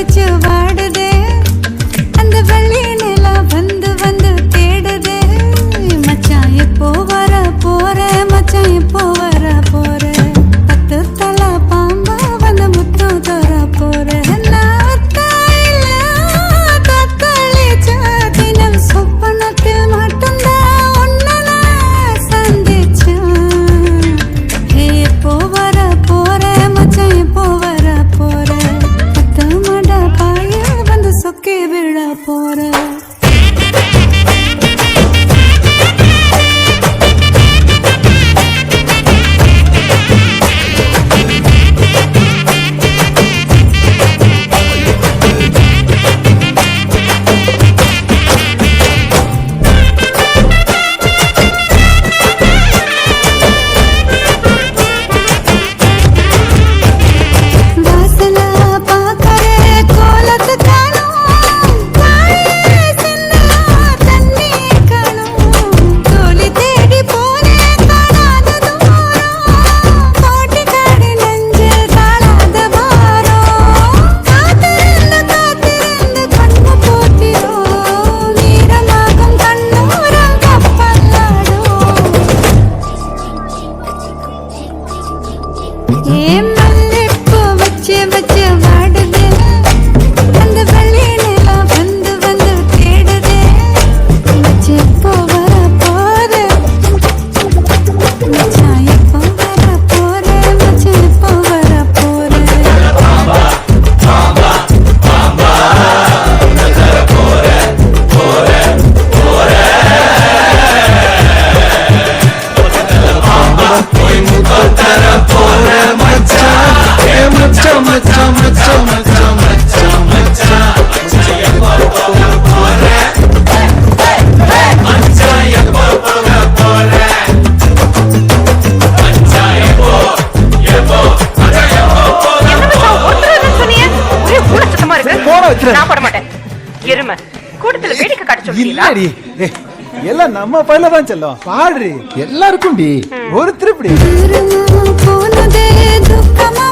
வச்சு வாடுதே அந்த வெள்ளி நிலா வந்து வந்து தேடுதே மச்சான் எப்போ வர போற மச்சான் எப்போ வர போற பத்து தலை பாம்பா வந்து முத்தம் தர போற சொப்பனத்தில் மட்டும்தான் ஒன்ன சந்திச்சேன் எப்போ வர போற மச்சான் எப்போ வர போற பத்து மட பாய வந்து சொக்கி விழ போற எல்லாம் நம்ம பையில தான் செல்லும் பாடுறி எல்லாருக்கும் ஒரு திருப்பி போனதே துக்கமா